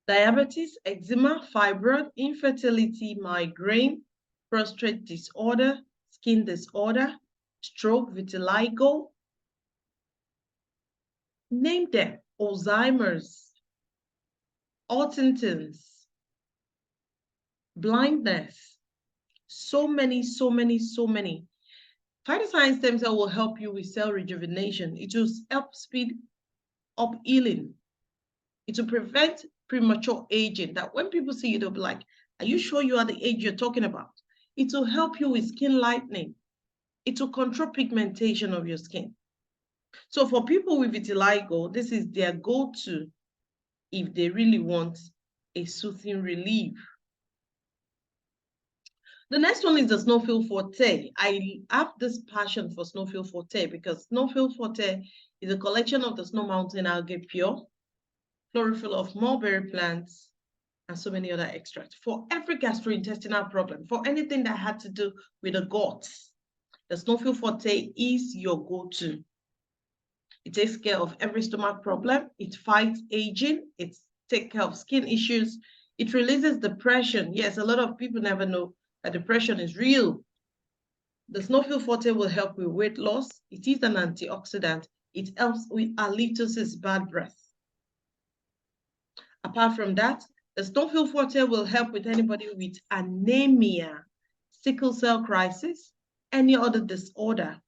diabetes, eczema, fibroid, infertility, migraine, prostate disorder, skin disorder, stroke, vitiligo. Name them. Alzheimer's, Huntington's, blindness. So many, so many, so many. PHYTOSCIENCE stem cell will help you with cell rejuvenation. It will help speed up healing. It will prevent premature aging. That when people see you, they'll be like, are you sure you are the age you're talking about? It will help you with skin lightening. It will control pigmentation of your skin. So for people with vitiligo, this is their go-to if they really want a soothing relief. The next one is the Snowfield Forte. I have this passion for Snowfield Forte because Snowfield Forte is a collection of the Snow Mountain algae pure, chlorophyll of mulberry plants, and so many other extracts. For every gastrointestinal problem, for anything that had to do with the guts, the Snowfield Forte is your go-to. It takes care of every stomach problem. It fights aging. It takes care of skin issues. It releases depression. Yes, a lot of people never know that depression is real. The Snowfield Forte will help with weight loss. It is an antioxidant. It helps with halitosis, bad breath. Apart from that, the Snowfield Forte will help with anybody with anemia, sickle cell crisis, any other disorder.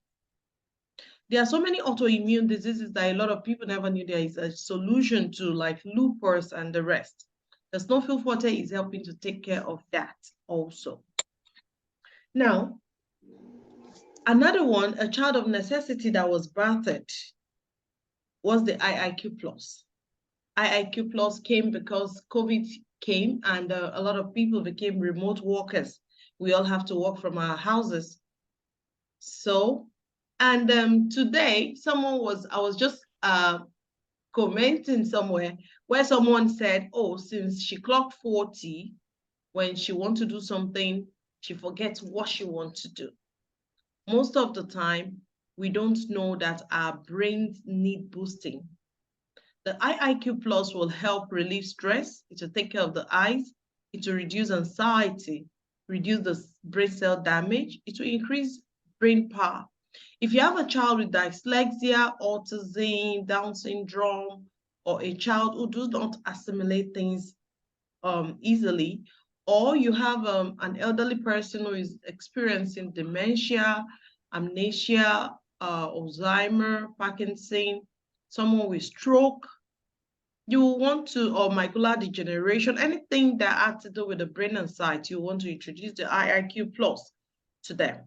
There are so many autoimmune diseases that a lot of people never knew there is a solution to, like lupus and the rest. The Snowfield Forte is helping to take care of that also. Now, another one, a child of necessity that was birthed, was the IIQ Plus. IIQ Plus came because COVID came and a lot of people became remote workers. We all have to work from our houses. So, and today I was just commenting somewhere where someone said, oh, since she clocked 40, when she wants to do something, she forgets what she wants to do. Most of the time, we don't know that our brains need boosting. The IIQ Plus will help relieve stress. It will take care of the eyes. It will reduce anxiety, reduce the brain cell damage. It will increase brain power. If you have a child with dyslexia, autism, Down syndrome, or a child who does not assimilate things easily, or you have an elderly person who is experiencing dementia, amnesia, Alzheimer, Parkinson, someone with stroke, you want to, or macular degeneration, anything that has to do with the brain and sight, you want to introduce the IIQ Plus to them.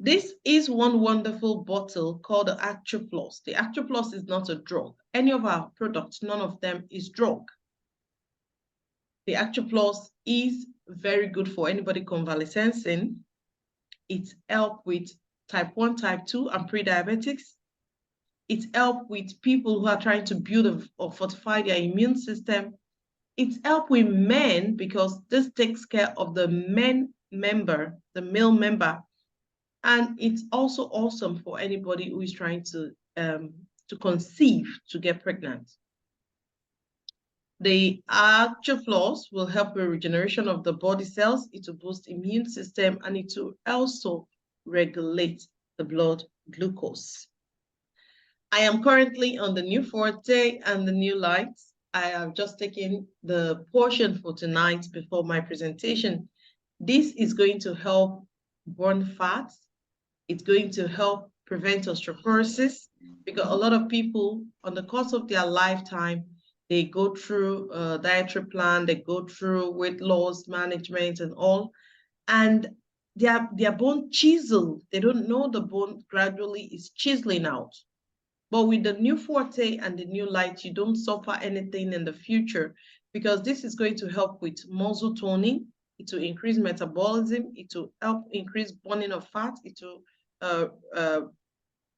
This is one wonderful bottle called the Actu Plus. The Actu Plus is not a drug. Any of our products, none of them is drug. The Actu Plus is very good for anybody convalescing. It helps with type 1, type 2, and pre-diabetics. It helps with people who are trying to build or fortify their immune system. It helps with men because this takes care of the male member. And it's also awesome for anybody who is trying to conceive, to get pregnant. The Actu Plus will help with regeneration of the body cells. It will boost immune system, and it will also regulate the blood glucose. I am currently on the new Forte and the new Lights. I have just taken the portion for tonight before my presentation. This is going to help burn fat. It's going to help prevent osteoporosis because a lot of people on the course of their lifetime, they go through a dietary plan, they go through weight loss management and all, and their bone chisel, they don't know the bone gradually is chiseling out. But with the new Forte and the new Light, you don't suffer anything in the future because this is going to help with muscle toning. It will increase metabolism. It will help increase burning of fat. It will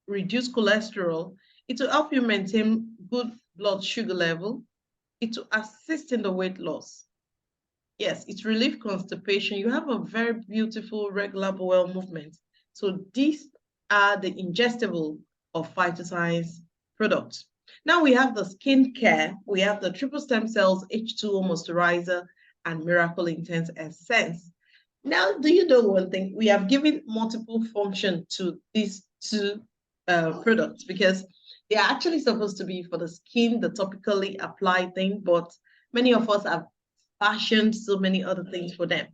reduce cholesterol. It will help you maintain good blood sugar level. It will assist in the weight loss. Yes, it relieves constipation. You have a very beautiful regular bowel movement. So these are the ingestible of PHYTOSCIENCE products. Now we have the skincare. We have the triple stem cells, H2O moisturizer, and Miracle Intense Essence. Now, do you know one thing? We have given multiple function to these two products because they are actually supposed to be for the skin, the topically applied thing, but many of us have fashioned so many other things for them.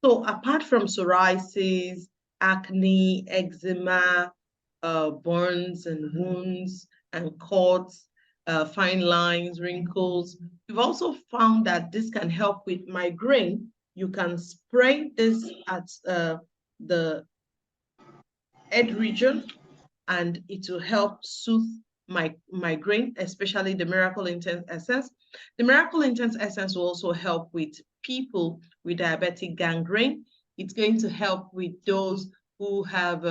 So apart from psoriasis, acne, eczema, burns and wounds and cuts, fine lines, wrinkles, we've also found that this can help with migraine. You can spray this at the head region and it will help soothe migraine, especially the Miracle Intense Essence. The Miracle Intense Essence will also help with people with diabetic gangrene. It's going to help with those who have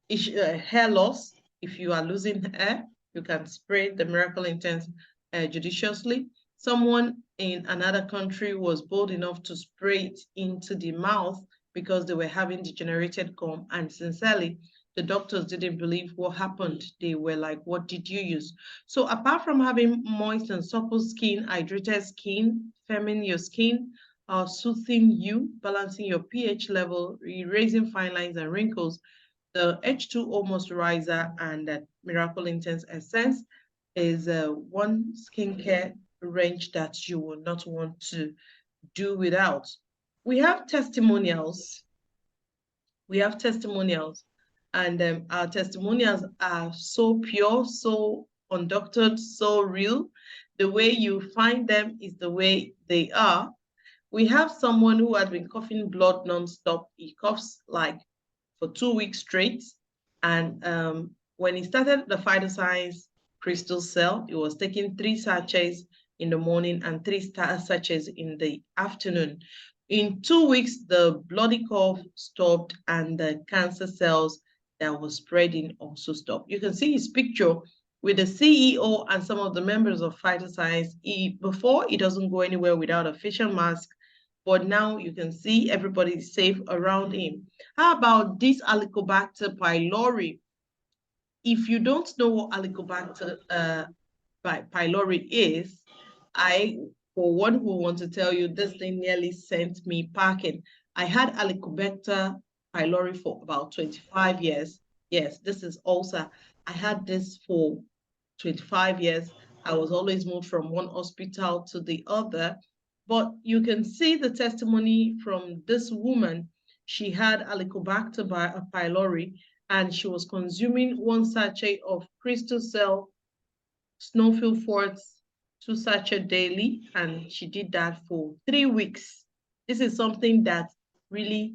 hair loss. If you are losing hair, you can spray the Miracle Intense judiciously. Someone in another country was bold enough to spray it into the mouth because they were having degenerated gum, and sincerely, the doctors didn't believe what happened. They were like, what did you use? So apart from having moist and supple skin, hydrated skin, firming your skin, soothing you, balancing your pH level, erasing fine lines and wrinkles, the H2O moisturizer and that Miracle Intense Essence is one skincare range that you will not want to do without. We have testimonials. We have testimonials, and our testimonials are so pure, so undoctored, so real. The way you find them is the way they are. We have someone who had been coughing blood nonstop. He coughs like for 2 weeks straight. And when he started the PHYTOSCIENCE crystal cell, he was taking 3 sachets in the morning and 3 sachets in the afternoon. In 2 weeks, the bloody cough stopped and the cancer cells that was spreading also stopped. You can see his picture with the CEO and some of the members of PHYTOSCIENCE. Before, he doesn't go anywhere without a facial mask, but now you can see everybody is safe around him. How about this Helicobacter pylori? If you don't know what Helicobacter pylori is, I, for one, who want to tell you this thing nearly sent me packing. I had Helicobacter pylori for about 25 years. Yes, this is ulcer. I had this for 25 years. I was always moved from one hospital to the other. But you can see the testimony from this woman. She had Helicobacter pylori and she was consuming 1 sachet of crystal cell snowfield forts, 2 sachets daily, and she did that for 3 weeks. This is something that really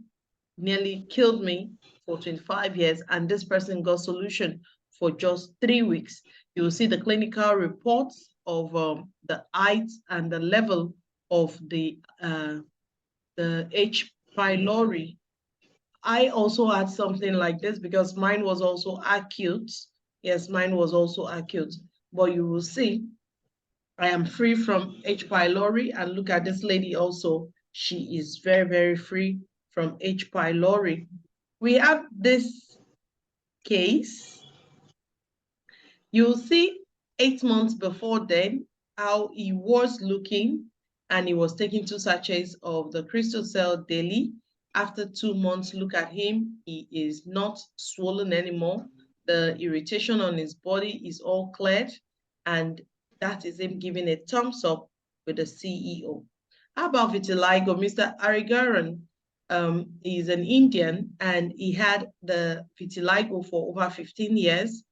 nearly killed me for 25 years, and this person got solution for just 3 weeks. You will see the clinical reports of the height and the level of the H. pylori. I also had something like this because mine was also acute. Yes, mine was also acute. But you will see I am free from H. pylori. And look at this lady also. She is very, very free from H. pylori. We have this case. You'll see 8 months before then how he was looking, and he was taking 2 sachets of the crystal cell daily. After 2 months, look at him. He is not swollen anymore. The irritation on his body is all cleared, and that is him giving a thumbs up with the CEO. How about vitiligo? Mr. Arigaran is an Indian, and he had the vitiligo for over 15 years.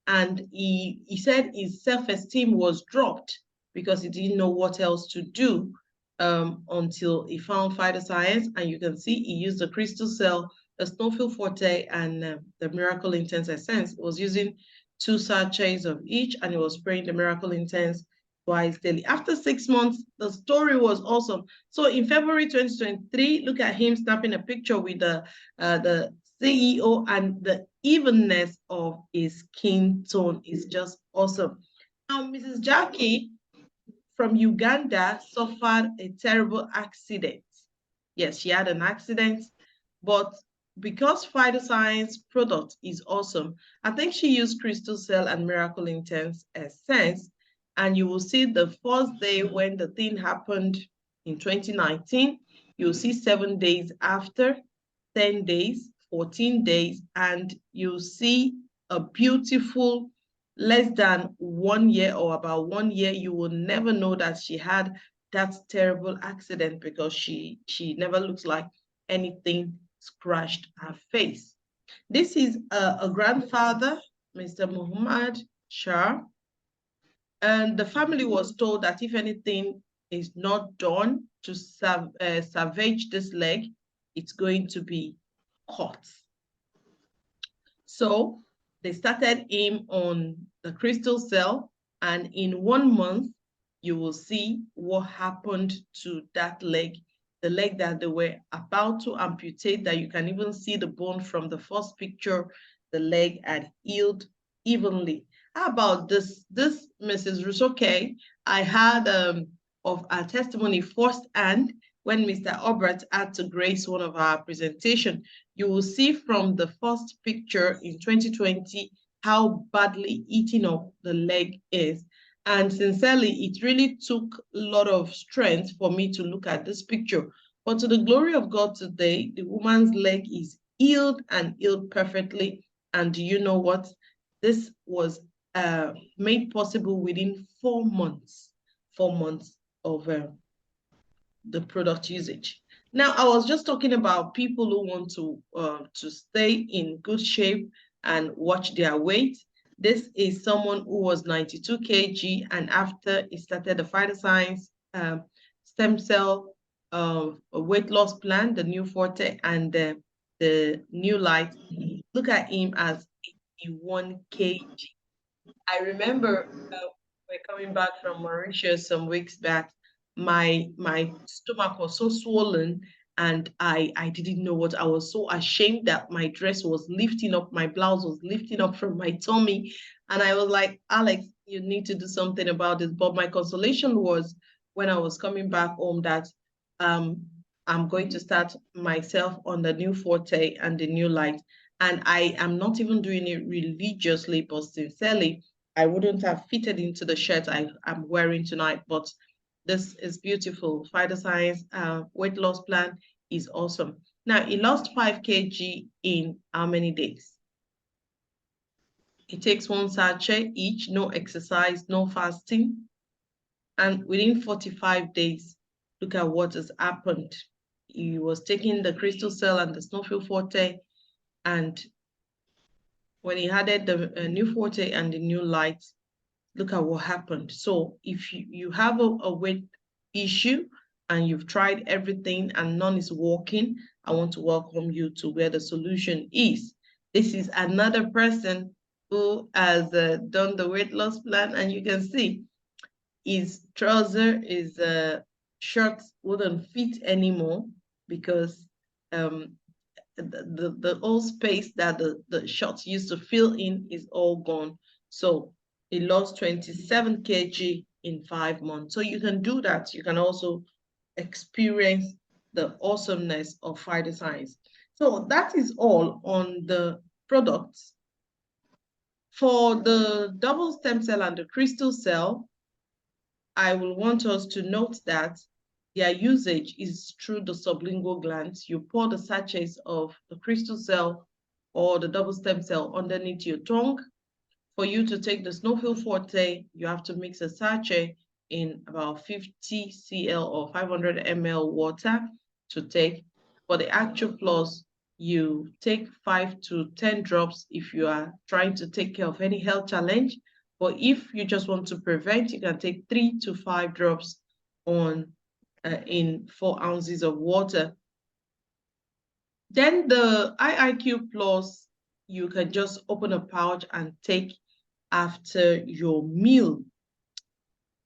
And he said his self-esteem was dropped because he didn't know what else to do until he found PHYTOSCIENCE. And you can see he used the crystal cell, the snowfield forte, and the Miracle Intense Essence. He was using 2 sachets of each, and he was spraying the Miracle Intense twice daily. After 6 months, the story was awesome. So in February 2023, look at him snapping a picture with the CEO, and the evenness of his skin tone is just awesome. Now, Mrs. Jackie from Uganda suffered a terrible accident. Yes, she had an accident, but because PHYTOSCIENCE product is awesome, I think she used Crystal Cell and Miracle Intense Essence, And you will see the first day when the thing happened in 2019. You'll see 7 days after, 10 days, 14 days, and you'll see a beautiful less than 1 year or about 1 year. You will never know that she had that terrible accident because she never looks like anything scratched her face. This is a grandfather, Mr. Muhammad Shah, and the family was told that if anything is not done to salvage this leg, it's going to be cut. So they started him on the crystal cell, and in 1 month, you will see what happened to that leg, the leg that they were about to amputate, that you can even see the bone from the first picture. The leg had healed evenly. How about this Mrs. Rusoke? I had of our testimony firsthand when Mr. Albert had to grace one of our presentation. You will see from the first picture in 2020 how badly eaten up the leg is. And sincerely, it really took a lot of strength for me to look at this picture. But to the glory of God today, the woman's leg is healed and healed perfectly. And do you know what? This was made possible within 4 months, 4 months of the product usage. Now, I was just talking about people who want to stay in good shape and watch their weight. This is someone who was 92 kg, and after he started the PHYTOSCIENCE stem cell weight loss plan, the new Forte and the new light, look at him as 81 kg. I remember we're coming back from Mauritius some weeks back. My stomach was so swollen, and I didn't know what. I was so ashamed that my dress was lifting up, my blouse was lifting up from my tummy, and I was like, Alex, you need to do something about this. But my consolation was when I was coming back home that um I'm going to start myself on the new Forte and the new light. And I am not even doing it religiously, but sincerely, I wouldn't have fitted into the shirt I'm wearing tonight, but this is beautiful. PHYTOSCIENCE weight loss plan is awesome. Now, he lost 5 kg in how many days? It takes 1 sachet each, no exercise, no fasting. And within 45 days, look at what has happened. He was taking the crystal cell and the snowfield forte, and when he added the new forte and the new light, look at what happened. So if you have a weight issue and you've tried everything and none is working, I want to welcome you to where the solution is. This is another person who has done the weight loss plan, and you can see his trouser, his shirt wouldn't fit anymore because the whole space that the shorts used to fill in is all gone. So he lost 27 kg in 5 months. So you can do that. You can also experience the awesomeness of PHYTOSCIENCE. So that is all on the products. For the double stem cell and the crystal cell, I will want us to note that their usage is through the sublingual glands. You pour the sachets of the crystal cell or the double stem cell underneath your tongue. For you to take the snowfield forte, you have to mix a sachet in about 50 cl or 500 ml water to take. For the Actual Plus, you take 5 to 10 drops if you are trying to take care of any health challenge. But if you just want to prevent, you can take 3 to 5 drops on in 4 ounces of water. Then the IIQ Plus, you can just open a pouch and take after your meal.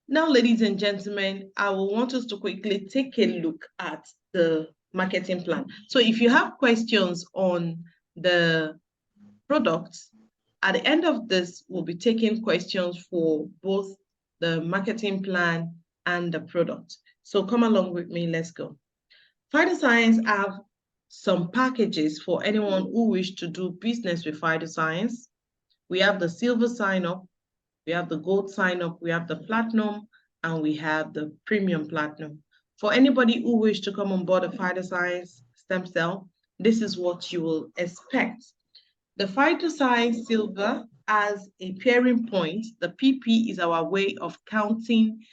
Now, ladies and gentlemen, I will want us to quickly take a look at the marketing plan. So if you have questions on the products, at the end of this, we'll be taking questions for both the marketing plan and the product. So come along with me, let's go. PHYTOSCIENCE have some packages for anyone who wish to do business with PHYTOSCIENCE. We have the silver sign up, We have the gold sign up, we have the platinum, and we have the premium platinum. For anybody who wish to come on board a PHYTOSCIENCE stem cell, this is what you will expect. The PHYTOSCIENCE silver as a pairing point. The PP is our way of counting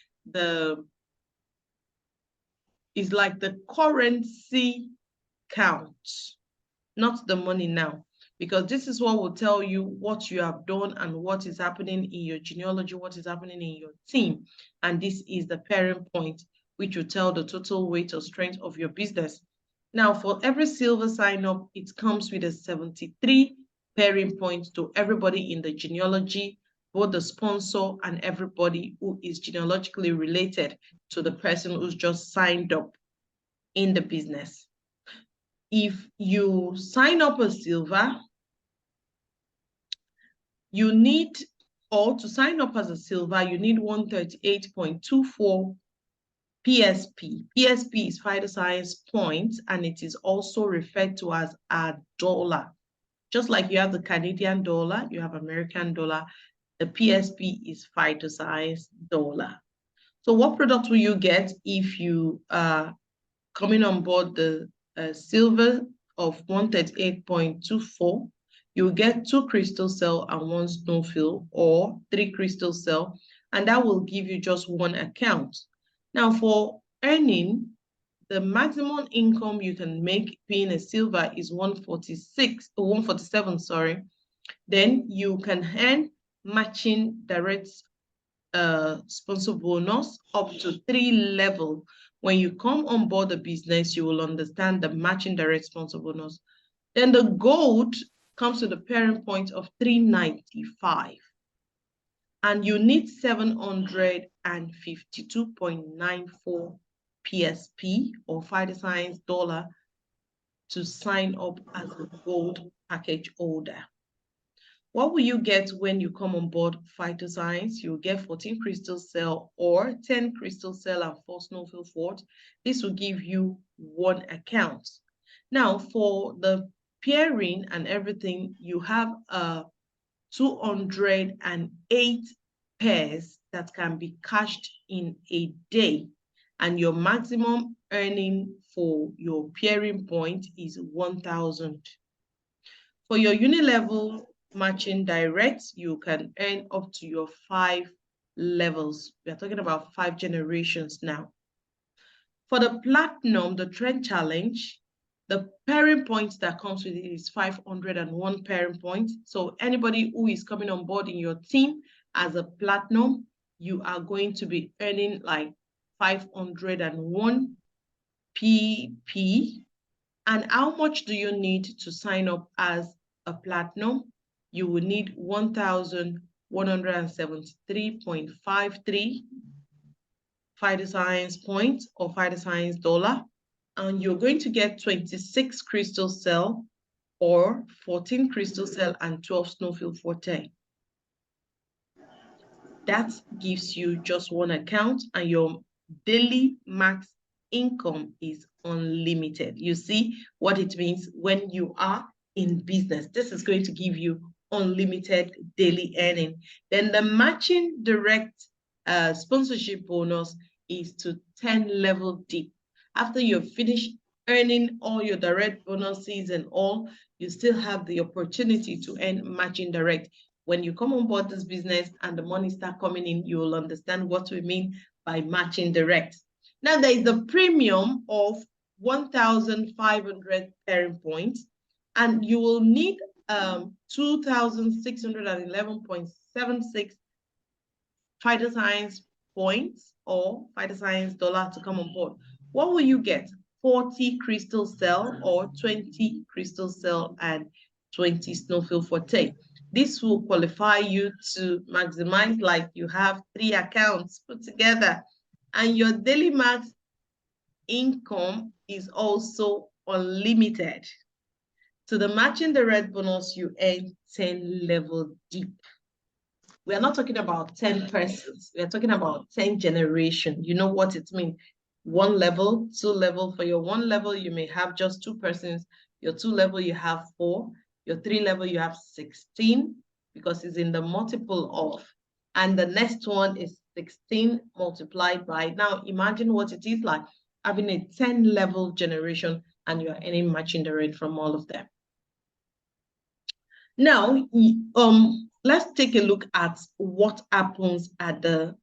is like the currency count, not the money now, because this is what will tell you what you have done and what is happening in your genealogy, what is happening in your team. And this is the pairing point, which will tell the total weight or strength of your business. Now, for every silver sign up, it comes with a 73 pairing points to everybody in the genealogy, both the sponsor and everybody who is genealogically related to the person who's just signed up in the business. If you sign up a silver, you need, or to sign up as a silver, you need 138.24 PSP. PSP is PHYTOSCIENCE points, and it is also referred to as a dollar. Just like you have the Canadian dollar, you have American dollar, the PSP is PHYTOSCIENCE dollar. So what product will you get if you are coming on board the silver of 138.24? You'll get 2 crystal cell and 1 snowfield, or 3 crystal cell, and that will give you just 1 account. Now, for earning, the maximum income you can make being a silver is 147, sorry. Then you can earn matching direct sponsor bonus up to 3 level. When you come on board the business, you will understand the matching direct sponsor bonus. Then the gold comes to the parent point of 395. And you need 752.94 PSP or PHYTOSCIENCE dollar to sign up as a gold package holder. What will you get when you come on board PHYTOSCIENCE? You'll get 14 crystal cell or 10 crystal cell and 4 snowfield fort. This will give you 1 account. Now, for the pairing and everything, you have 208 pairs that can be cashed in a day, and your maximum earning for your pairing point is 1,000. For your unilevel matching direct, you can earn up to your 5 levels. We are talking about 5 generations now. For the platinum, the trend challenge, the pairing point that comes with it is 501 pairing points. So anybody who is coming on board in your team as a platinum, you are going to be earning like 501 PP. And how much do you need to sign up as a platinum? You will need 1,173.53 PHYTOSCIENCE points or PHYTOSCIENCE dollar. And you're going to get 26 crystal cell or 14 crystal cell and 12 snowfield forte. That gives you just 1 account, and your daily max income is unlimited. You see what it means when you are in business. This is going to give you unlimited daily earning. Then the matching direct sponsorship bonus is to 10 level deep. After you've finished earning all your direct bonuses and all, you still have the opportunity to earn matching direct. When you come on board this business and the money start coming in, you will understand what we mean by matching direct. Now, there is a premium of 1,500 pairing points, and you will need 2,611.76 PHYTOSCIENCE points or PHYTOSCIENCE dollar to come on board. What will you get? 40 crystal cell or 20 crystal cell and 20 snowfield forte. This will qualify you to maximize, like you have 3 accounts put together, and your daily max income is also unlimited. To the matching direct bonus, you earn 10 level deep. We are not talking about 10 persons. We are talking about 10 generations. You know what it means. 1 level, 2 level. For your 1 level, you may have just 2 persons. Your 2 level, you have 4. Your 3 level, you have 16, because it's in the multiple of. And the next one is 16 multiplied by, now imagine what it is like having a 10 level generation and you're earning matching the rate from all of them. Now, let's take a look at what happens at the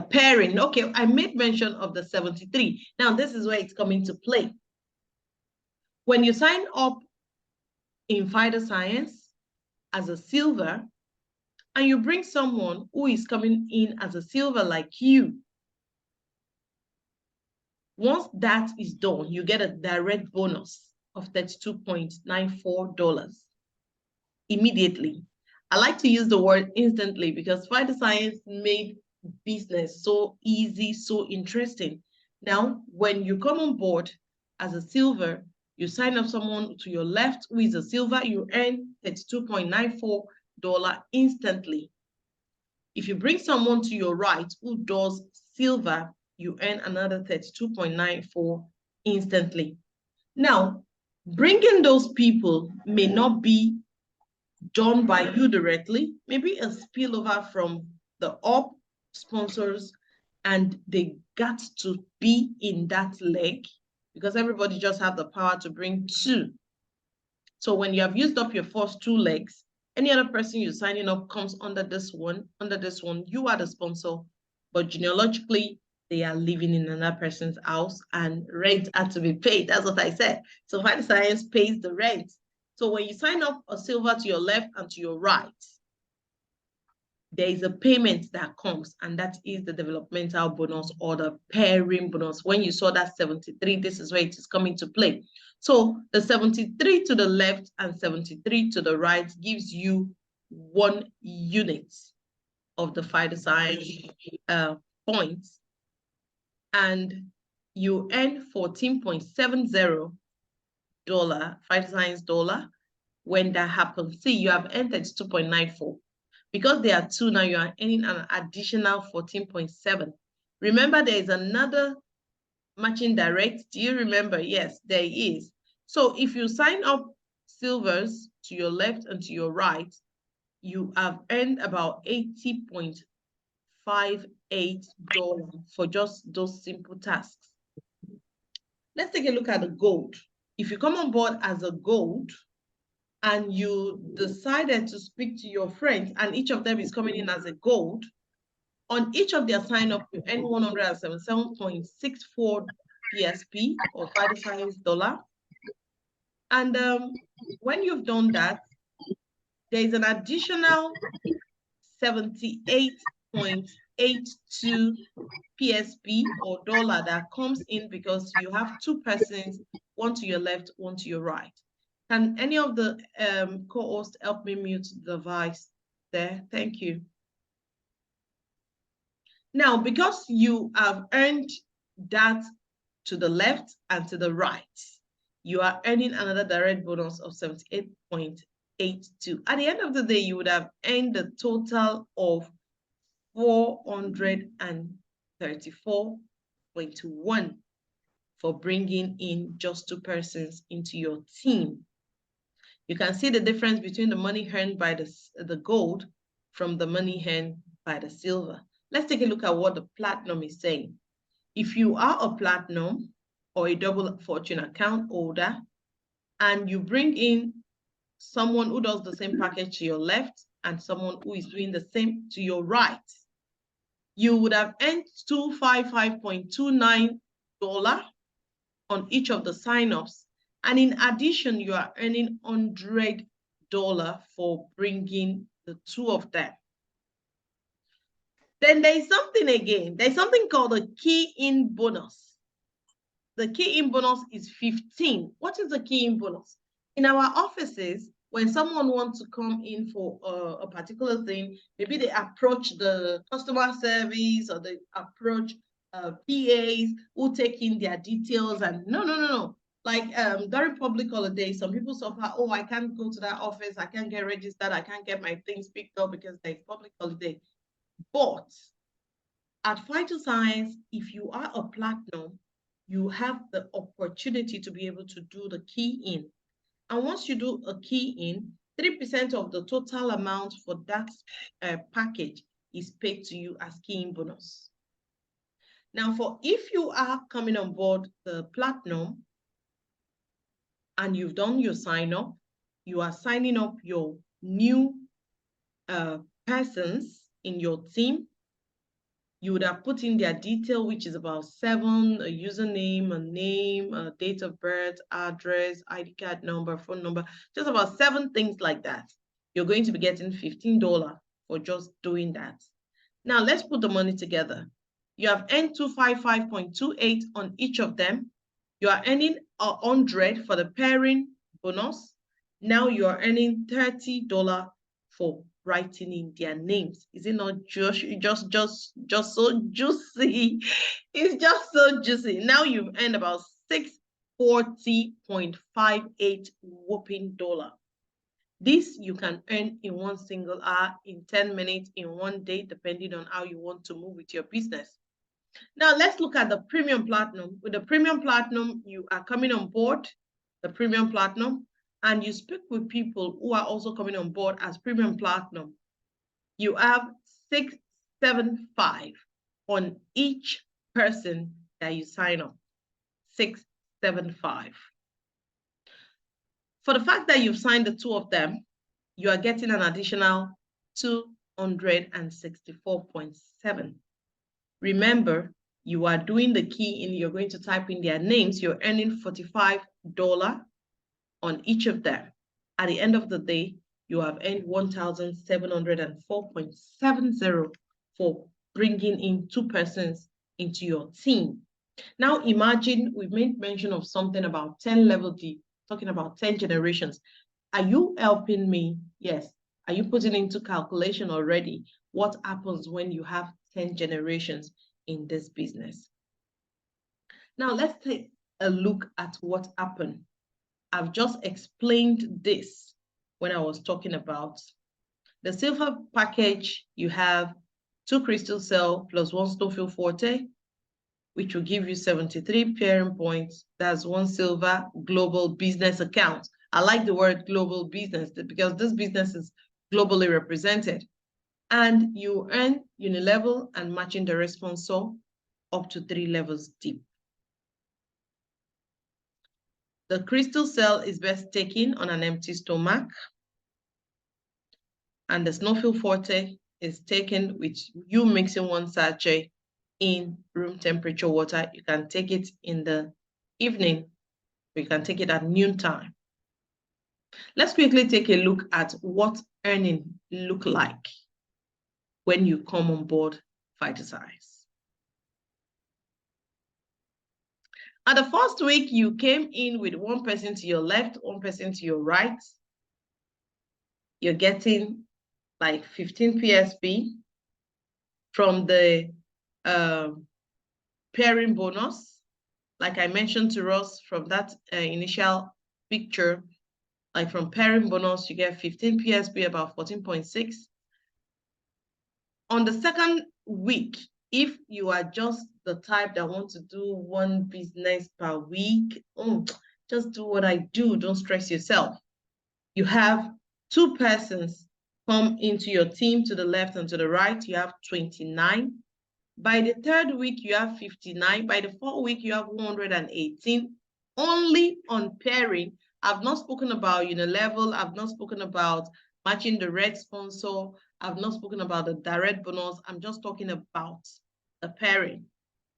pairing. Okay, I made mention of the 73. Now, this is where it's coming to play. When you sign up in PHYTOSCIENCE as a silver, and you bring someone who is coming in as a silver like you, once that is done, you get a direct bonus of $32.94 immediately. I like to use the word instantly because PHYTOSCIENCE made business so easy, so interesting. Now, when you come on board as a silver, you sign up someone to your left who is a silver, you earn $32.94 instantly. If you bring someone to your right who does silver, you earn another $32.94 instantly. Now, bringing those people may not be done by you directly, maybe a spillover from the up sponsors, and they got to be in that leg because everybody just have the power to bring two. So when you have used up your first two legs, any other person you're signing up comes under this one, you are the sponsor, but genealogically, they are living in another person's house and rent had to be paid. That's what I said. So PHYTOSCIENCE pays the rent. So when you sign up a silver to your left and to your right, there is a payment that comes, and that is the developmental bonus or the pairing bonus. When you saw that 73, this is where it is coming to play. So the 73 to the left and 73 to the right gives you 1 unit of the PHYTOSCIENCE points, and you earn $14.70 PHYTOSCIENCE dollar when that happens. See, you have earned 32.94. Because there are two now, you are earning an additional 14.7. Remember, there is another matching direct. Do you remember? Yes, there is. So if you sign up silvers to your left and to your right, you have earned about $80.58 for just those simple tasks. Let's take a look at the gold. If you come on board as a gold and you decided to speak to your friends and each of them is coming in as a gold, on each of their sign up, you earn 177.64 PSP or PHYTOSCIENCE dollar. And when you've done that, there is an additional 78.82 PSP or dollar that comes in because you have two persons, one to your left, one to your right. Can any of the co-hosts help me mute the device there? Thank you. Now, because you have earned that to the left and to the right, you are earning another direct bonus of 78.82. At the end of the day, you would have earned a total of 434.1 for bringing in just two persons into your team. You can see the difference between the money earned by the gold from the money earned by the silver. Let's take a look at what the platinum is saying. If you are a platinum or a double fortune account holder and you bring in someone who does the same package to your left and someone who is doing the same to your right, you would have earned $255.29 on each of the signups. And in addition, you are earning $100 for bringing the two of them. Then there's something again. There's something called a key-in bonus. The key-in bonus is 15. What is the key-in bonus? In our offices, when someone wants to come in for a particular thing, maybe they approach the customer service or they approach PAs who take in their details and no. Like during public holidays, some people suffer, oh, I can't go to that office, I can't get registered, I can't get my things picked up because there's public holiday. But at PHYTOSCIENCE, if you are a platinum, you have the opportunity to be able to do the key in. And once you do a key in, 3% of the total amount for that package is paid to you as key-in bonus. Now, for if you are coming on board the platinum and you've done your sign up, you are signing up your new persons in your team. You would have put in their detail, which is about 7, a username, a name, a date of birth, address, ID card number, phone number, just about 7 things like that. You're going to be getting $15 for just doing that. Now, let's put the money together. You have earned 255.28 on each of them. You are earning 100 for the pairing bonus. Now you are earning $30 for writing in their names. Is it not just so juicy? It's just so juicy. Now you've earned about $640.58 whopping dollar. This you can earn in 1 single hour, in 10 minutes, in 1 day, depending on how you want to move with your business. Now let's look at the premium platinum. With the premium platinum, you are coming on board the premium platinum, and you speak with people who are also coming on board as premium platinum. You have 675 on each person that you sign up. 675. For the fact that you've signed the 2 of them, you are getting an additional 264.7. Remember, you are doing the key in, you're going to type in their names, you're earning $45 on each of them. At the end of the day, you have earned 1,704.70 for bringing in 2 persons into your team. Now imagine we've made mention of something about 10 level deep, talking about 10 generations. Are you helping me? Yes. Are you putting into calculation already what happens when you have 10 generations in this business? Now let's take a look at what happened. I've just explained this when I was talking about the silver package. You have 2 crystal cell plus 1 snowfield forte, which will give you 73 pairing points. That's 1 silver global business account. I like the word global business because this business is globally represented. And you earn unilevel and matching the response up to 3 levels deep. The crystal cell is best taken on an empty stomach, and the snowfield forte is taken with you mixing 1 sachet in room temperature water. You can take it in the evening, or you can take it at noontime. Let's quickly take a look at what earning look like when you come on board PHYTOSCIENCE. At the first week, you came in with 1 person to your left, 1 person to your right. You're getting like 15 PSP from the pairing bonus. Like I mentioned to Ross from that initial picture, like from pairing bonus, you get 15 PSP, about 14.6. On the second week, if you are just the type that want to do 1 business per week, just do what I do, don't stress yourself. You have 2 persons come into your team to the left and to the right, you have 29. By the 3rd week, you have 59. By the 4th week, you have 118. Only on pairing. I've not spoken about unilevel. I've not spoken about matching the red sponsor. I've not spoken about the direct bonus. I'm just talking about the pairing.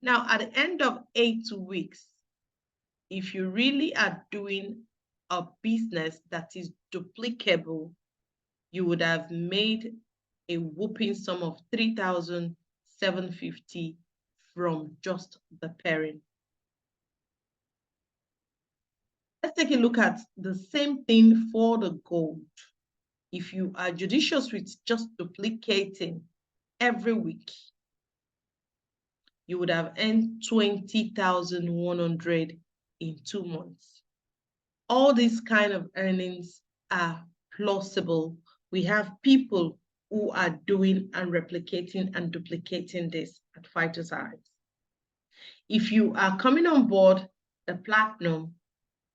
Now, at the end of 8 weeks, if you really are doing a business that is duplicable, you would have made a whopping sum of $3,750 from just the pairing. Let's take a look at the same thing for the gold. If you are judicious with just duplicating every week, you would have earned 20,100 in 2 months. All these kind of earnings are plausible. We have people who are doing and replicating and duplicating this at PHYTOSCIENCE. If you are coming on board the platinum,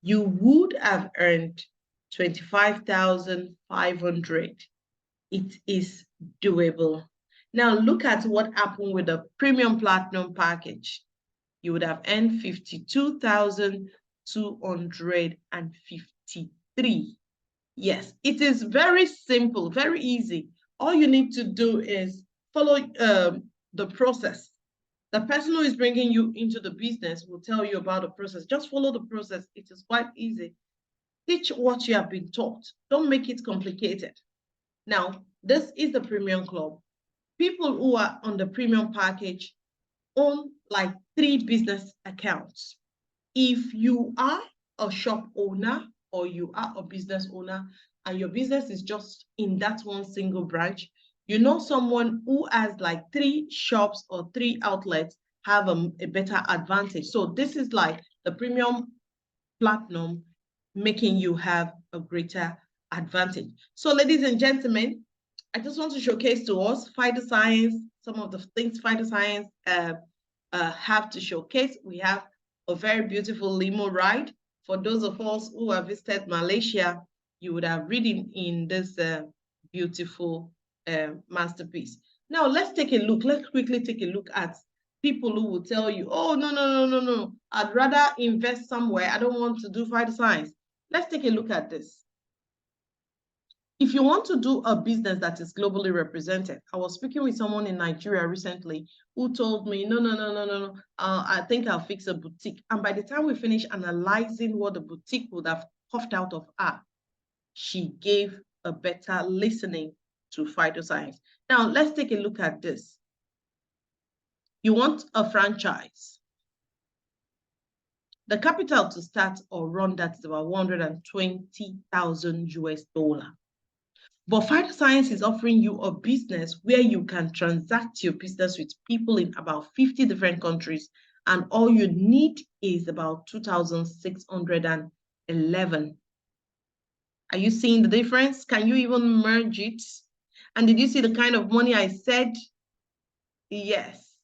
you would have earned 25,500. It is doable. Now look at what happened with the premium platinum package. You would have earned 52,253. Yes, it is very simple, very easy. All you need to do is follow the process. The person who is bringing you into the business will tell you about the process. Just follow the process. It is quite easy. Teach what you have been taught. Don't make it complicated. Now, this is the premium club. People who are on the premium package own like 3 business accounts. If you are a shop owner or you are a business owner and your business is just in that one single branch, you know someone who has like 3 shops or 3 outlets have a better advantage. So this is like the premium platinum making you have a greater advantage. So ladies and gentlemen, I just want to showcase to us PHYTOSCIENCE, some of the things PHYTOSCIENCE have to showcase. We have a very beautiful limo ride. For those of us who have visited Malaysia, you would have ridden in this beautiful masterpiece. Now let's take a look. Let's quickly take a look at people who will tell you, oh, no. I'd rather invest somewhere. I don't want to do PHYTOSCIENCE. Let's take a look at this. If you want to do a business that is globally represented, I was speaking with someone in Nigeria recently who told me, no, I think I'll fix a boutique. And by the time we finished analyzing what the boutique would have puffed out of her, she gave a better listening to PHYTOSCIENCE. Now, let's take a look at this. You want a franchise. The capital to start or run that is about 120,000 US dollar. But PHYTOSCIENCE is offering you a business where you can transact your business with people in about 50 different countries, and all you need is about 2,611. Are you seeing the difference? Can you even merge it? And did you see the kind of money I said? Yes.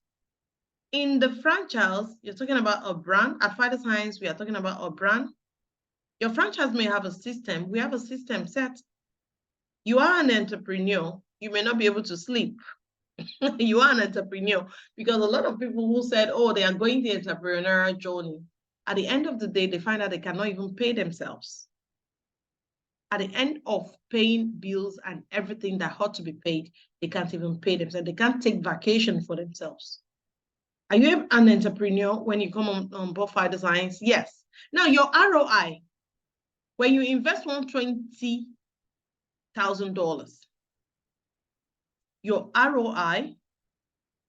In the franchise, you're talking about a brand. At PHYTOSCIENCE, we are talking about a brand. Your franchise may have a system. We have a system set. You are an entrepreneur. You may not be able to sleep. You are an entrepreneur, because a lot of people who said, oh, they are going the entrepreneurial journey, at the end of the day, they find out they cannot even pay themselves. At the end of paying bills and everything that ought to be paid, they can't even pay themselves. They can't take vacation for themselves. Are you an entrepreneur when you come on board PHYTOSCIENCE? Yes. Now, your ROI, when you invest $120,000, your ROI,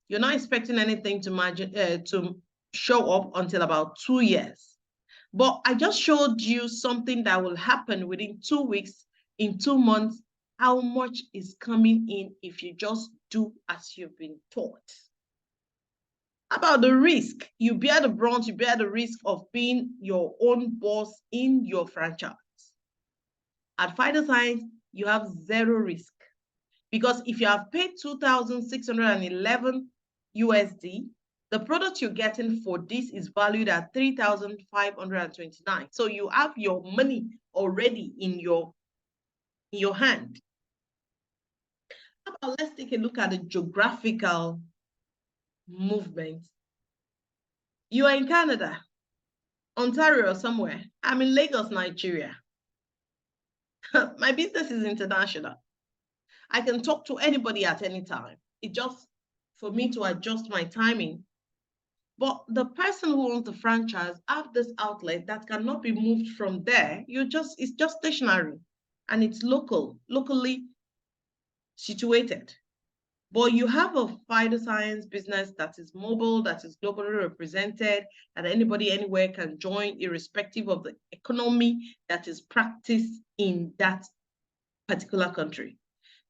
you're not expecting anything to show up until about 2 years. But I just showed you something that will happen within 2 weeks, in 2 months, how much is coming in if you just do as you've been taught. How about the risk? You bear the brunt, you bear the risk of being your own boss in your franchise. At PHYTOSCIENCE, you have 0 risk. Because if you have paid 2,611 USD, the product you're getting for this is valued at 3,529. So you have your money already in your hand. How about let's take a look at the geographical movement. You are in Canada, Ontario, somewhere. I'm in Lagos, Nigeria. My business is international. I can talk to anybody at any time. It's just for me to adjust my timing. But the person who owns the franchise have this outlet that cannot be moved from there. It's just stationary, and it's locally situated. But you have a PHYTOSCIENCE business that is mobile, that is globally represented, that anybody anywhere can join, irrespective of the economy that is practiced in that particular country.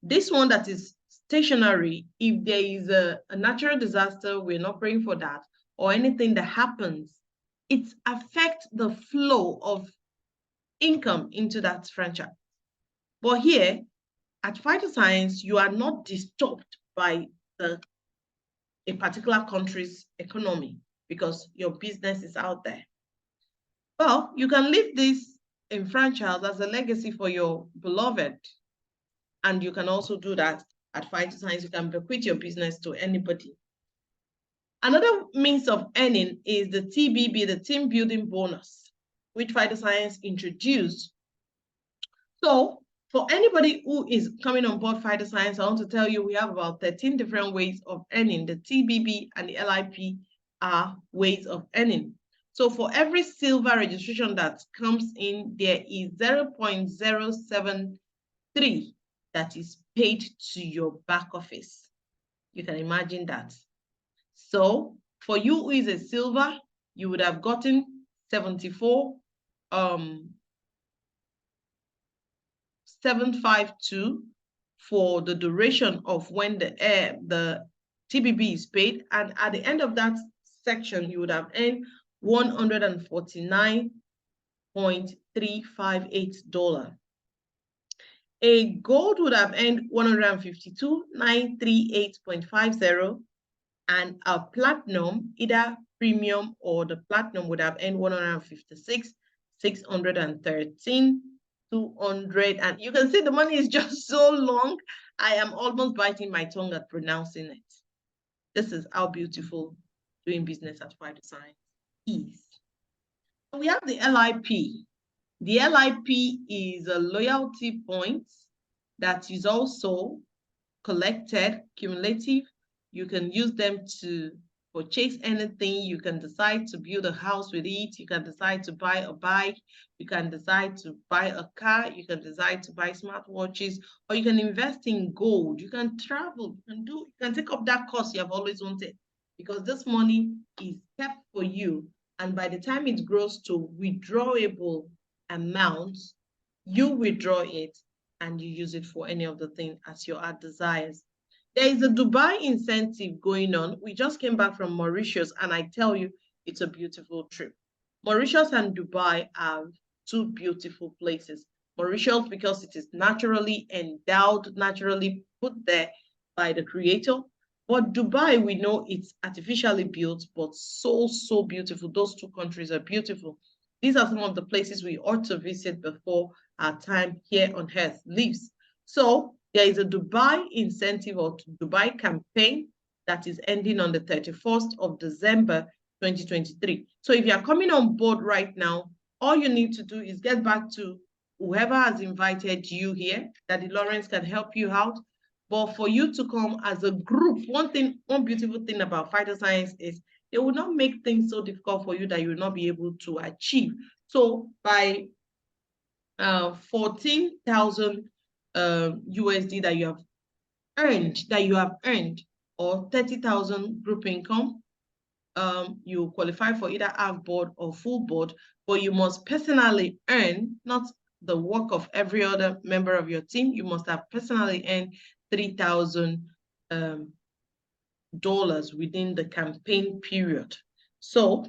This one that is stationary, if there is a natural disaster, we're not praying for that, or anything that happens, it affects the flow of income into that franchise. But here, at PHYTOSCIENCE, you are not disturbed by a particular country's economy because your business is out there. Well, you can leave this in franchise as a legacy for your beloved. And you can also do that at PHYTOSCIENCE. You can bequeath your business to anybody. Another means of earning is the TBB, the team building bonus, which PHYTOSCIENCE introduced. So for anybody who is coming on board PHYTOSCIENCE, I want to tell you we have about 13 different ways of earning. The TBB and the LIP are ways of earning. So for every silver registration that comes in, there is 0.073 that is paid to your back office. You can imagine that. So for you who is a silver, you would have gotten 752 for the duration of when the TBB is paid. And at the end of that section, you would have earned $149.358. A gold would have earned $152,938.50, and a platinum, either premium or the platinum, would have earned $156,613.200. And you can see the money is just so long. I am almost biting my tongue at pronouncing it. This is how beautiful doing business at PHYTOSCIENCE is. We have the LIP. The LIP is a loyalty points that is also collected, cumulative. You can use them to purchase anything. You can decide to build a house with it. You can decide to buy a bike. You can decide to buy a car. You can decide to buy smartwatches, or you can invest in gold. You can travel. You can take up that course you have always wanted, because this money is kept for you. And by the time it grows to withdrawable amounts, you withdraw it and you use it for any of the things as your heart desires. There is a Dubai incentive going on. We just came back from Mauritius, and I tell you, it's a beautiful trip. Mauritius and Dubai are two beautiful places. Mauritius, because it is naturally endowed, naturally put there by the creator. But Dubai, we know it's artificially built, but so, so beautiful. Those two countries are beautiful. These are some of the places we ought to visit before our time here on earth leaves. So there is a Dubai incentive or Dubai campaign that is ending on the 31st of December 2023. So if you are coming on board right now, all you need to do is get back to whoever has invited you here. Daddy Lawrence can help you out. But for you to come as a group, one beautiful thing about PHYTOSCIENCE is they will not make things so difficult for you that you will not be able to achieve. So by 14,000 USD that you have earned, or 30,000 group income, you qualify for either half board or full board, but you must personally earn, not the work of every other member of your team. You must have personally earned $3,000 within the campaign period. So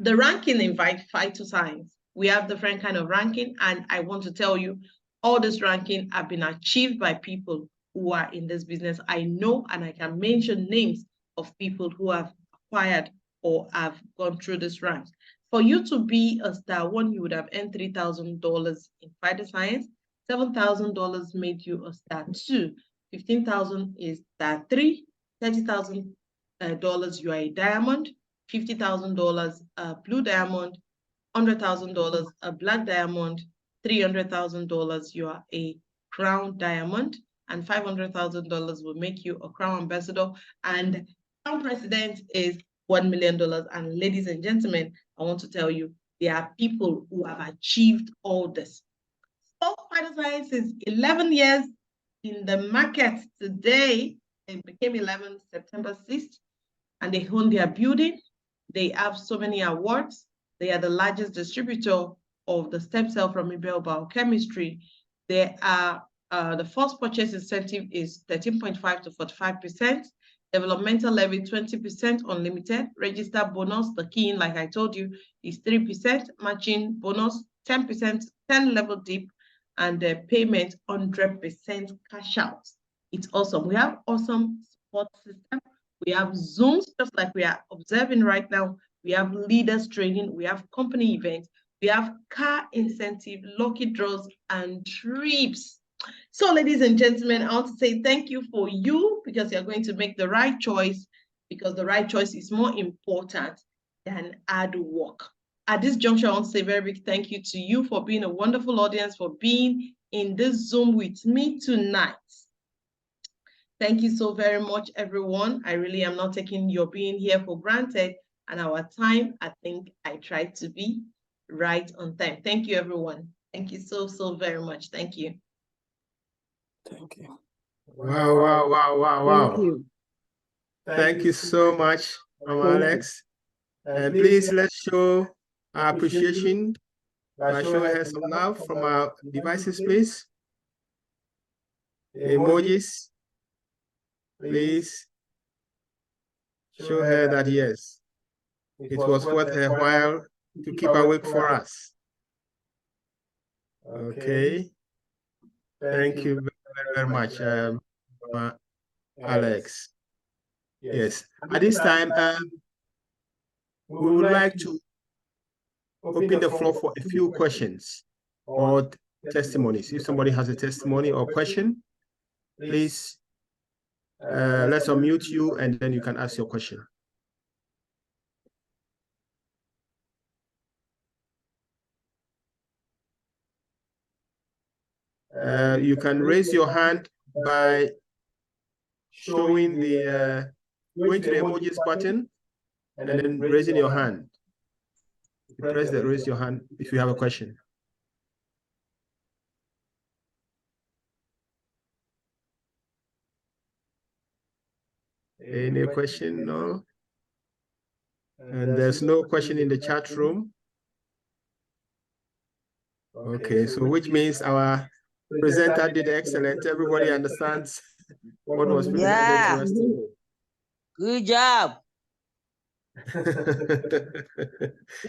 the ranking in PHYTOSCIENCE, we have different kind of ranking, and I want to tell you, all this ranking have been achieved by people who are in this business. I know, and I can mention names of people who have acquired or have gone through this rank. For you to be a star one, you would have earned $3,000 in PHYTOSCIENCE. $7,000 made you a star two. 15,000 is star three. $30,000 you are a diamond. $50,000 a blue diamond. $100,000 a black diamond. $300,000 you are a crown diamond, and $500,000 will make you a crown ambassador, and crown president is $1 million. And ladies and gentlemen, I want to tell you, there are people who have achieved all this. So PHYTOSCIENCE is 11 years in the market today. It became 11 September 6th, and they own their building. They have so many awards. They are the largest distributor of the stem cell from Ibel biochemistry. There are the first purchase incentive is 13.5 to 45%. Developmental levy 20% unlimited. Register bonus, the key in, like I told you, is 3%. Matching bonus 10%, 10 level deep, and the payment 100% cash out. It's awesome. We have awesome support system. We have Zooms, just like we are observing right now. We have leaders training. We have company events. We have car incentive, lucky draws, and trips. So, ladies and gentlemen, I want to say thank you for you, because you're going to make the right choice, because the right choice is more important than hard work. At this juncture, I want to say a very big thank you to you for being a wonderful audience, for being in this Zoom with me tonight. Thank you so very much, everyone. I really am not taking your being here for granted, and our time, I think I tried to be right on time. Thank you, everyone. Thank you so very much. Thank you. Thank you. Wow. Thank you. Thank you so much, Mama Alex. And please, let's show our appreciation by showing her some love from our devices, please. Emojis. Please show her that, yes, it was worth her while to keep awake for us. Okay. Thank you very much, Alex. Yes. At this time, we would like to open the floor for a few questions or testimonies. If somebody has a testimony or question, please, let's unmute you and then you can ask your question. You can raise your hand by showing the, going to the emojis button and then raising your hand. You press the raise your hand if you have a question. Any question? No? And there's no question in the chat room. Okay, so which means our presenter did excellent. Everybody understands what was presented to us today. Good job.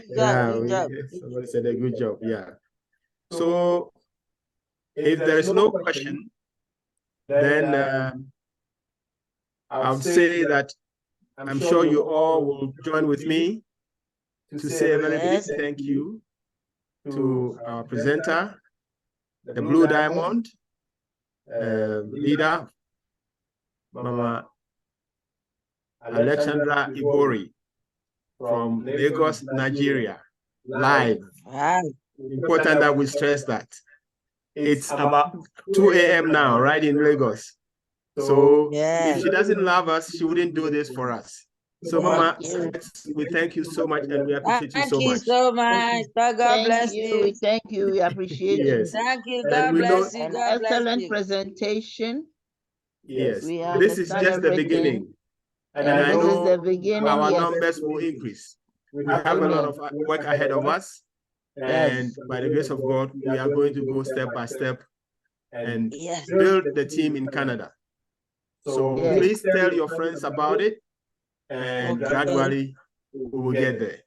Yeah, somebody said a good job. Yeah. So if there is no question, then I would say that I'm sure you all will join with me to say a very big thank you to our presenter, the Blue Diamond leader, Mama Alexandra Ibori from Lagos, Nigeria, live. Important that we stress that. It's about 2 a.m. now, right in Lagos. So if she doesn't love us, she wouldn't do this for us. So Mama, we thank you so much and we appreciate you so much. Thank you so much. God bless you. We thank you. We appreciate you. Yes. Thank you. God bless you. An God bless excellent you. presentation. Yes. We This is understand just the everything. beginning. And I this is know the beginning, our yes. numbers will increase. We have a lot of work ahead of us. And by the grace of God, we are going to go step by step and build the team in Canada. So please tell your friends about it, and gradually we will get there.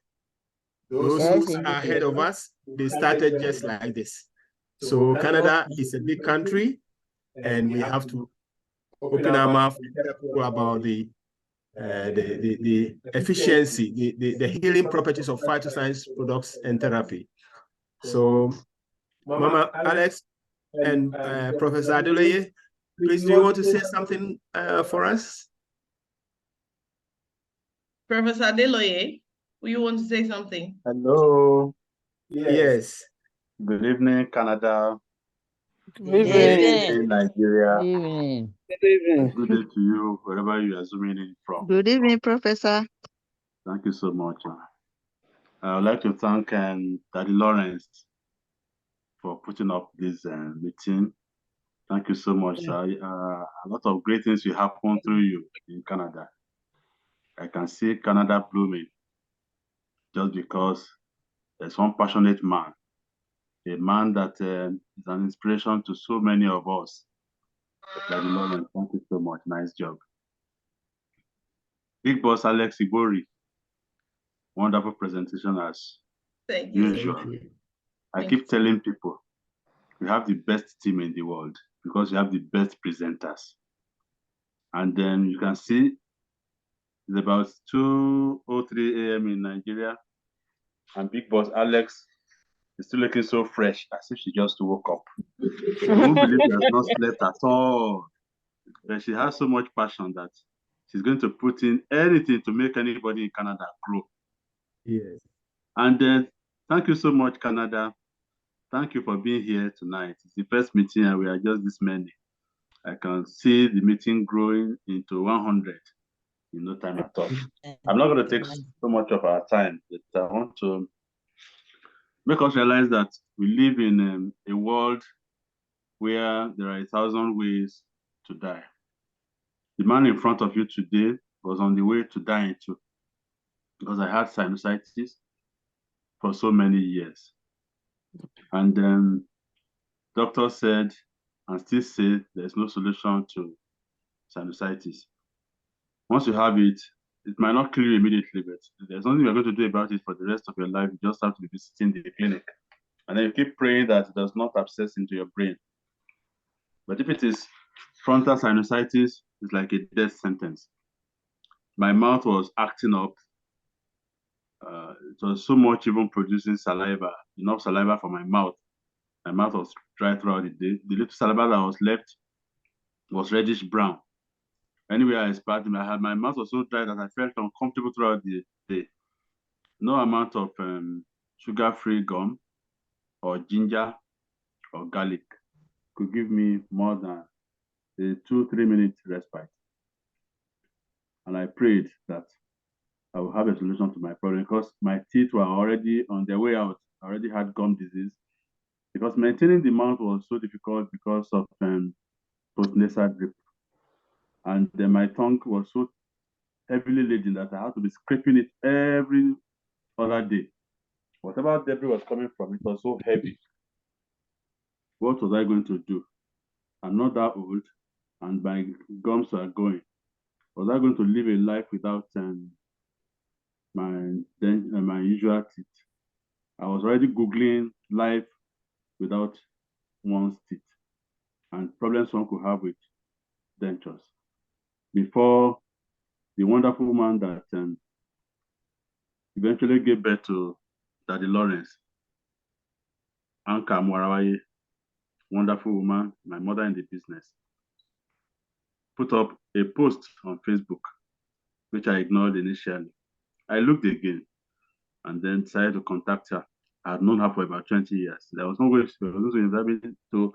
Those who are ahead of us, they started just like this. So Canada is a big country, and we have to open our mouth and tell people about the efficiency, the healing properties of phytoscience products and therapy. So, Mama Alex and Professor Adeleye, please, do you want to say something for us? Professor Adeleye, do you want to say something? Hello. Yes. Good evening, Canada. Good evening, Nigeria. Good evening. Good evening. Good day to you, wherever you are zooming in from. Good evening, Professor. Thank you so much. I would like to thank Daddy Lawrence for putting up this meeting. Thank you so much. A lot of great things will happen through you in Canada. I can see Canada blooming just because there's one passionate man, a man that is an inspiration to so many of us. Daddy Lawrence, thank you so much. Nice job. Big Boss Alex Ibori, wonderful presentation as usual. I keep telling people, we have the best team in the world because we have the best presenters. And then you can see it's about 2:03 a.m. in Nigeria, and Big Boss Alex She's still looking so fresh, as if she just woke up. You won't believe she has not slept at all. But she has so much passion that she's going to put in anything to make anybody in Canada grow. Yes. And then, thank you so much, Canada. Thank you for being here tonight. It's the first meeting and we are just this many. I can see the meeting growing into 100 in no time at all. I'm not going to take so much of our time, but I want to make us realize that we live in a world where there are 1,000 ways to die. The man in front of you today was on the way to dying too, because I had sinusitis for so many years. And then doctors said, and still say, there's no solution to sinusitis. Once you have it, it might not kill you immediately, but there's nothing you're going to do about it for the rest of your life. You just have to be visiting the clinic. And then you keep praying that it does not abscess into your brain. But if it is frontal sinusitis, it's like a death sentence. My mouth was acting up. It was so much even producing saliva, enough saliva for my mouth. My mouth was dry throughout the day. The little saliva that was left was reddish brown. Anywhere I spat, my mouth was so dry that I felt uncomfortable throughout the day. No amount of sugar-free gum or ginger or garlic could give me more than a 2-3 minute respite. And I prayed that I will have a solution to my problem because my teeth were already on their way out. I already had gum disease. Because maintaining the mouth was so difficult because of postnasal drip. And then my tongue was so heavily laden that I had to be scraping it every other day. Whatever debris was coming from, it was so heavy. What was I going to do? I'm not that old, and my gums are going. Was I going to live a life without my usual teeth? I was already Googling life without one's teeth and problems one could have with dentures. Before the wonderful woman that eventually gave birth to Daddy Lawrence, Anka Mwarawaye, wonderful woman, my mother in the business, put up a post on Facebook, which I ignored initially. I looked again and then decided to contact her. I had known her for about 20 years. There was no way she was going to invite me to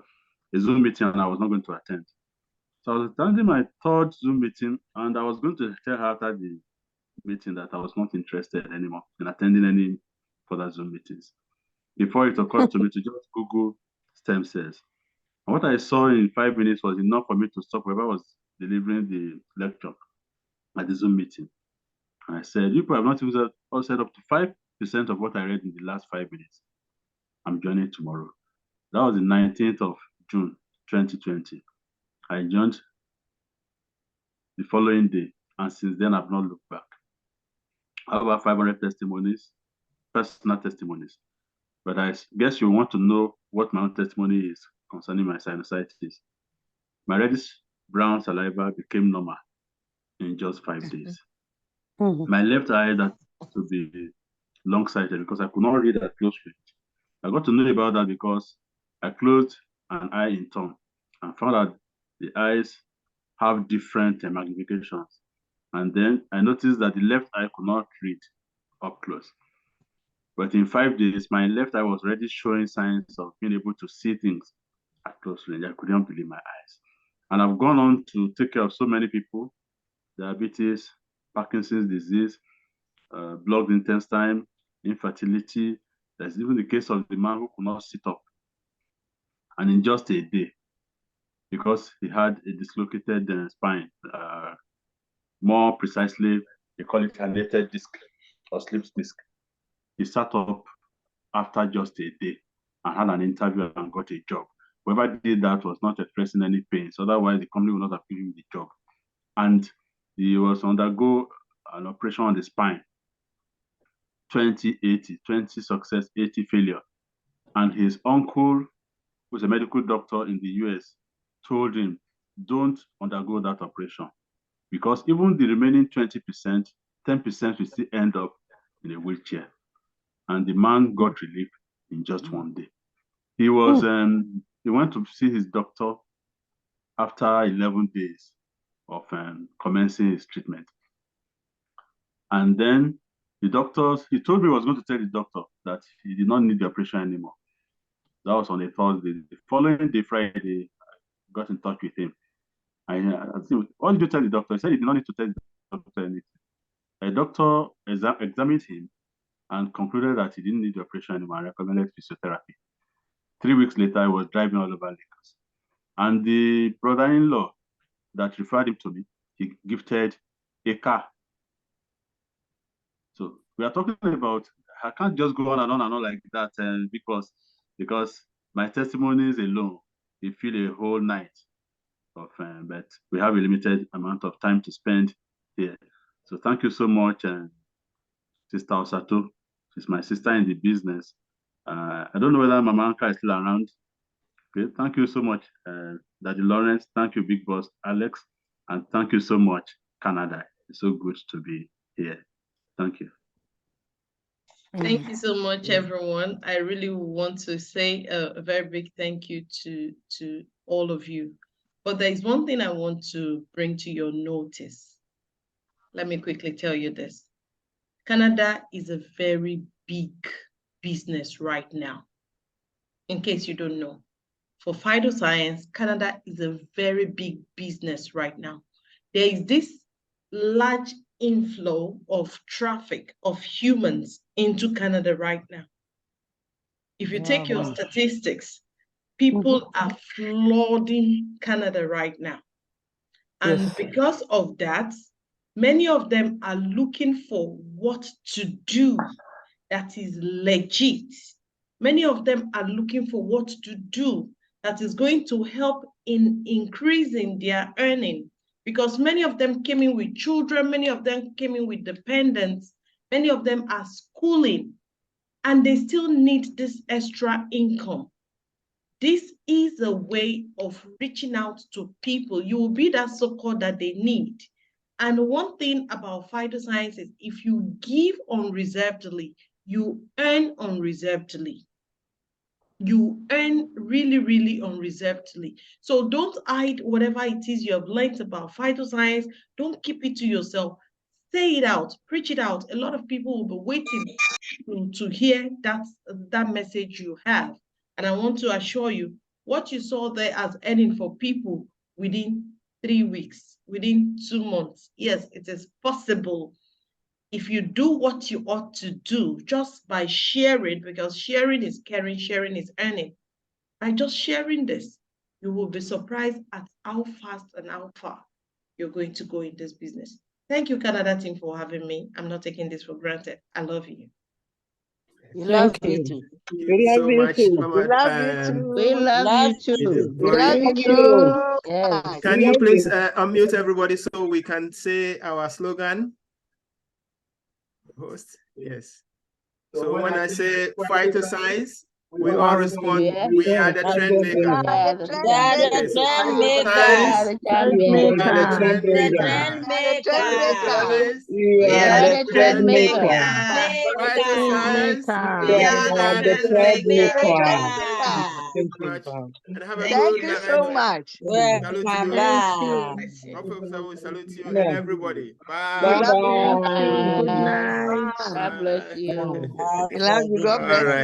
a Zoom meeting and I was not going to attend. So I was attending my third Zoom meeting and I was going to tell her after the meeting that I was not interested anymore in attending any further Zoom meetings. Before it occurred to me to just Google stem cells. And what I saw in 5 minutes was enough for me to stop whoever was delivering the lecture at the Zoom meeting. And I said, you have not even said up to 5% of what I read in the last 5 minutes. I'm joining tomorrow. That was the 19th of June, 2020. I joined the following day, and since then I've not looked back. I have about 500 testimonies, personal testimonies. But I guess you want to know what my own testimony is concerning my sinusitis. My reddish brown saliva became normal in just 5 days. My left eye that to be long-sighted because I could not read at close range. I got to know about that because I closed an eye in turn and found out the eyes have different magnifications. And then I noticed that the left eye could not read up close. But in 5 days, my left eye was already showing signs of being able to see things at close range. I couldn't believe my eyes. And I've gone on to take care of so many people: diabetes, Parkinson's disease, blocked intestine, infertility. There's even the case of the man who could not sit up. And in just a day, because he had a dislocated spine, more precisely, they call it herniated disc or slip disc. He sat up after just a day and had an interview and got a job. Whoever did that was not expressing any pain, so otherwise the company would not have given him the job. And he was undergo an operation on the spine. 20 success, 80 failure. And his uncle, who's a medical doctor in the US, told him, don't undergo that operation because even the remaining 20%, 10% will still end up in a wheelchair. And the man got relief in just one day. He was he went to see his doctor after 11 days of commencing his treatment. And then he told me he was going to tell the doctor that he did not need the operation anymore. That was on a Thursday. The following day, Friday, I got in touch with him. I said, what did you tell the doctor? He said he did not need to tell the doctor anything. A doctor examined him and concluded that he didn't need the operation anymore and recommended physiotherapy. 3 weeks later, I was driving all over Lagos. And the brother-in-law that referred him to me, he gifted a car. So we are talking about, I can't just go on and on like that because my testimonies alone, they fill a whole night of, but we have a limited amount of time to spend here. So thank you so much, Sister Osato. She's my sister in the business. I don't know whether Mama Anka is still around. Okay, thank you so much, Daddy Lawrence. Thank you, Big Boss Alex. And thank you so much, Canada. It's so good to be here. Thank you. Thank you so much, everyone. I really want to say a very big thank you to all of you. But there is one thing I want to bring to your notice. Let me quickly tell you this. Canada is a very big business right now, in case you don't know. For PHYTOSCIENCE, Canada is a very big business right now. There is this large inflow of traffic of humans into Canada right now. If you take your statistics, people are flooding Canada right now. And because of that, many of them are looking for what to do that is legit. Many of them are looking for what to do that is going to help in increasing their earning, because many of them came in with children, many of them came in with dependents, many of them are schooling, and they still need this extra income. This is a way of reaching out to people. You will be that support that they need. And one thing about PHYTOSCIENCE is if you give unreservedly, you earn unreservedly. You earn really, really unreservedly. So don't hide whatever it is you have learned about PHYTOSCIENCE. Don't keep it to yourself. Say it out, preach it out. A lot of people will be waiting to hear that message you have. And I want to assure you, what you saw there as earning for people within 3 weeks, within 2 months, yes, it is possible. If you do what you ought to do, just by sharing, because sharing is caring, sharing is earning. By just sharing this, you will be surprised at how fast and how far you're going to go in this business. Thank you, Canada team, for having me. I'm not taking this for granted. I love you. We love you too. We love you too. We love you too. We love you too. We love you so much. Can you please unmute everybody so we can say our slogan? Host, yes. So when I say PHYTOSCIENCE, we all respond, we are the trend maker. We are the trend maker. We are the trend maker. We are the trend maker. PHYTOSCIENCE, We are the trend maker. Thank you much. And have a Thank good you night. so much. Salute to you. Welcome Professor will salute you and everybody. Bye. We love you. back. Good night. God bless you. We love you. God bless you.